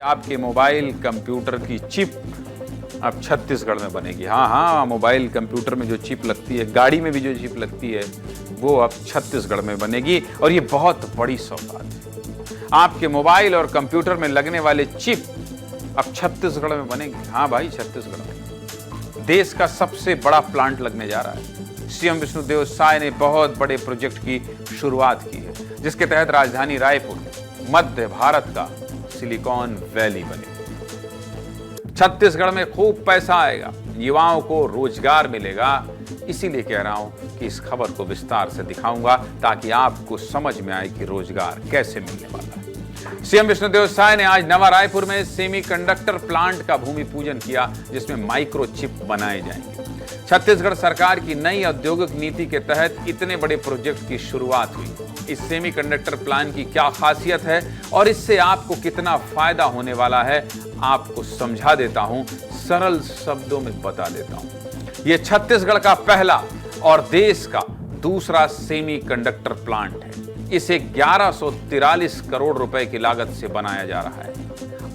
आपके mobile computer की chip अब छत्तीसगढ़ में बनेगी। हाँ, मोबाइल कंप्यूटर में जो चिप लगती है, गाड़ी में भी जो चिप लगती है, वो अब छत्तीसगढ़ में बनेगी और ये बहुत बड़ी सौगात है। आपके मोबाइल और कंप्यूटर में लगने वाले चिप अब छत्तीसगढ़ में बनेंगे। हाँ भाई, छत्तीसगढ़ में देश का सबसे बड़ा प्लांट लगने जा रहा है। सीएम विष्णुदेव साय ने बहुत बड़े प्रोजेक्ट की शुरुआत की है, जिसके तहत राजधानी रायपुर मध्य भारत का सिलिकॉन वैली बने। छत्तीसगढ़ में खूब पैसा आएगा, युवाओं को रोजगार मिलेगा। इसीलिए कह रहा हूं कि इस खबर को विस्तार से दिखाऊंगा ताकि आपको समझ में आए कि रोजगार कैसे मिलने वाला है। सीएम विष्णुदेव साय ने आज नवा रायपुर में सेमीकंडक्टर प्लांट का भूमि पूजन किया, जिसमें माइक्रोचिप बनाए जाएंगे। छत्तीसगढ़ सरकार की नई औद्योगिक नीति के तहत इतने बड़े प्रोजेक्ट की शुरुआत हुई। इस सेमीकंडक्टर प्लांट की क्या खासियत है और इससे आपको कितना फायदा होने वाला है, आपको समझा देता हूं, सरल शब्दों में बता देता हूं। यह छत्तीसगढ़ का पहला और देश का दूसरा सेमीकंडक्टर प्लांट है। इसे 1143 करोड़ रुपए की लागत से बनाया जा रहा है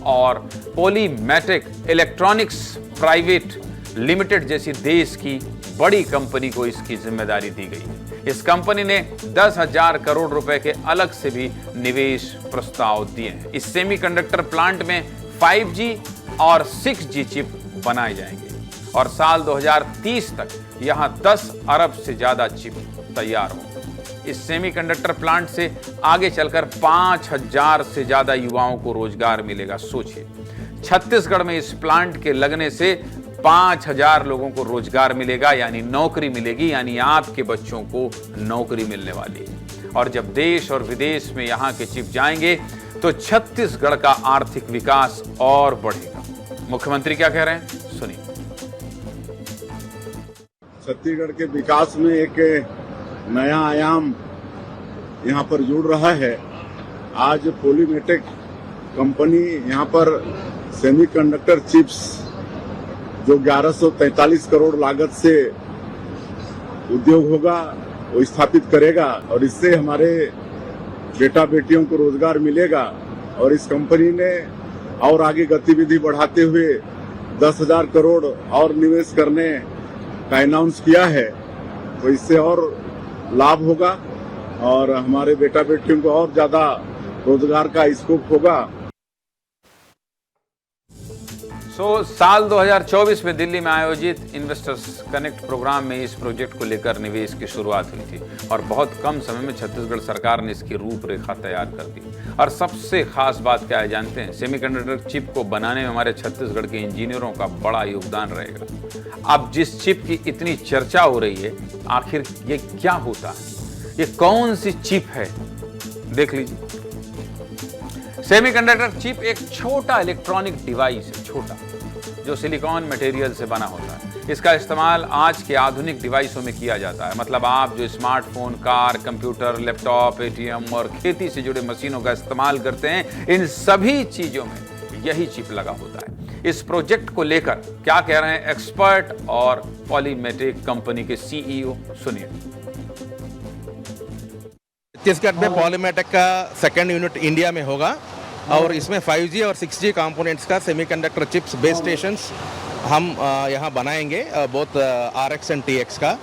और पॉलीमेटिक इलेक्ट्रॉनिक्स प्राइवेट लिमिटेड जैसी देश की बड़ी कंपनी को इसकी जिम्मेदारी दी गई है। इस कंपनी ने 10,000 करोड़ रुपए के अलग से भी निवेश प्रस्ताव दिए हैं। इस सेमीकंडक्टर प्लांट में 5G और 6G चिप बनाए जाएंगे और साल 2030 तक यहां 10 अरब से ज्यादा चिप तैयार होंगे। इस सेमीकंडक्टर प्लांट से आगे चलकर 5,000 से ज्यादा युवाओं को रोजगार मिलेगा। सोचिए, छत्तीसगढ़ में इस प्लांट के लगने से 5,000 लोगों को रोजगार मिलेगा, यानी नौकरी मिलेगी, यानी आपके बच्चों को नौकरी मिलने वाली है। और जब देश और विदेश में यहां के चिप जाएंगे तो छत्तीसगढ़ का आर्थिक विकास और बढ़ेगा। मुख्यमंत्री क्या कह रहे हैं, सुनिए। छत्तीसगढ़ के विकास में एक नया आयाम यहां पर जुड़ रहा है। आज पॉलीमेटिक कंपनी यहां पर सेमीकंडक्टर चिप्स जो 1143 करोड़ लागत से उद्योग होगा वो स्थापित करेगा और इससे हमारे बेटा बेटियों को रोजगार मिलेगा। और इस कंपनी ने और आगे गतिविधि बढ़ाते हुए 10,000 करोड़ और निवेश करने का अनाउंस किया है। तो इससे और लाभ होगा और हमारे बेटा बेटियों को और ज्यादा रोजगार का स्कोप होगा। साल 2024 में दिल्ली में आयोजित इन्वेस्टर्स कनेक्ट प्रोग्राम में इस प्रोजेक्ट को लेकर निवेश की शुरुआत हुई थी और बहुत कम समय में छत्तीसगढ़ सरकार ने इसकी रूपरेखा तैयार कर दी। और सबसे खास बात क्या है जानते हैं? सेमीकंडक्टर चिप को बनाने में हमारे छत्तीसगढ़ के इंजीनियरों का बड़ा योगदान रहेगा। अब जिस चिप की इतनी चर्चा हो रही है, आखिर ये क्या होता है, ये कौन सी चिप है, देख लीजिए। सेमीकंडक्टर चिप एक छोटा इलेक्ट्रॉनिक डिवाइस है, छोटा, जो सिलिकॉन मटेरियल से बना होता है। इसका इस्तेमाल आज के आधुनिक डिवाइसों में किया जाता है। मतलब आप जो smartphone, car, computer, laptop, ATM और खेती से जुड़े मशीनों का इस्तेमाल करते हैं, इन सभी चीजों में यही चिप लगा होता है। इस प्रोजेक्ट को लेकर क्या कह रहे हैं एक्सपर्ट और पॉलीमेटिक कंपनी के सीईओ, सुनिए। छत्तीसगढ़ में पॉलीमेटिक का सेकेंड यूनिट इंडिया में होगा और इसमें 5G और 6G कंपोनेंट्स का सेमीकंडक्टर चिप्स बेस स्टेशंस हम यहाँ बनाएंगे, बोथ RX एंड TX का।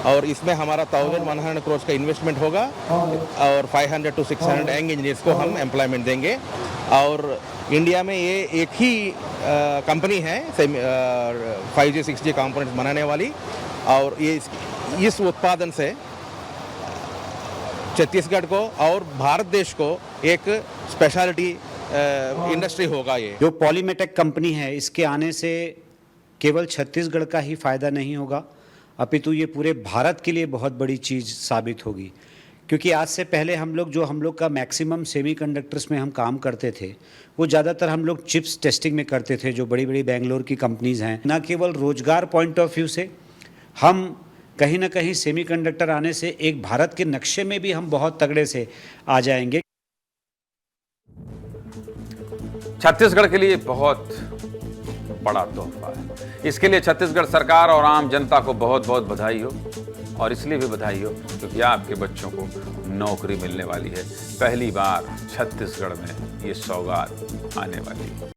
और इसमें हमारा 1,100 करोड़ का इन्वेस्टमेंट होगा और 500 to 600 यंग इंजीनियर्स को हम एम्प्लॉयमेंट देंगे। और इंडिया में ये एक ही कंपनी है 5G 6G कंपोनेंट्स बनाने वाली और ये इस उत्पादन से छत्तीसगढ़ को और भारत देश को एक स्पेशलिटी इंडस्ट्री होगा। ये जो पॉलीमेटिक कंपनी है, इसके आने से केवल छत्तीसगढ़ का ही फायदा नहीं होगा, अपितु ये पूरे भारत के लिए बहुत बड़ी चीज़ साबित होगी। क्योंकि आज से पहले हम लोग का मैक्सिमम सेमीकंडक्टर्स में हम काम करते थे, वो ज़्यादातर हम लोग चिप्स टेस्टिंग में करते थे, जो बड़ी बड़ी बेंगलोर की कंपनीज़ हैं। ना केवल रोजगार पॉइंट ऑफ व्यू से हम कहीं ना कहीं सेमीकंडक्टर आने से एक भारत के नक्शे में भी हम बहुत तगड़े से आ जाएंगे। छत्तीसगढ़ के लिए बहुत बड़ा तोहफा है। इसके लिए छत्तीसगढ़ सरकार और आम जनता को बहुत बहुत बधाई हो। और इसलिए भी बधाई हो क्योंकि आपके बच्चों को नौकरी मिलने वाली है। पहली बार छत्तीसगढ़ में ये सौगात आने वाली है।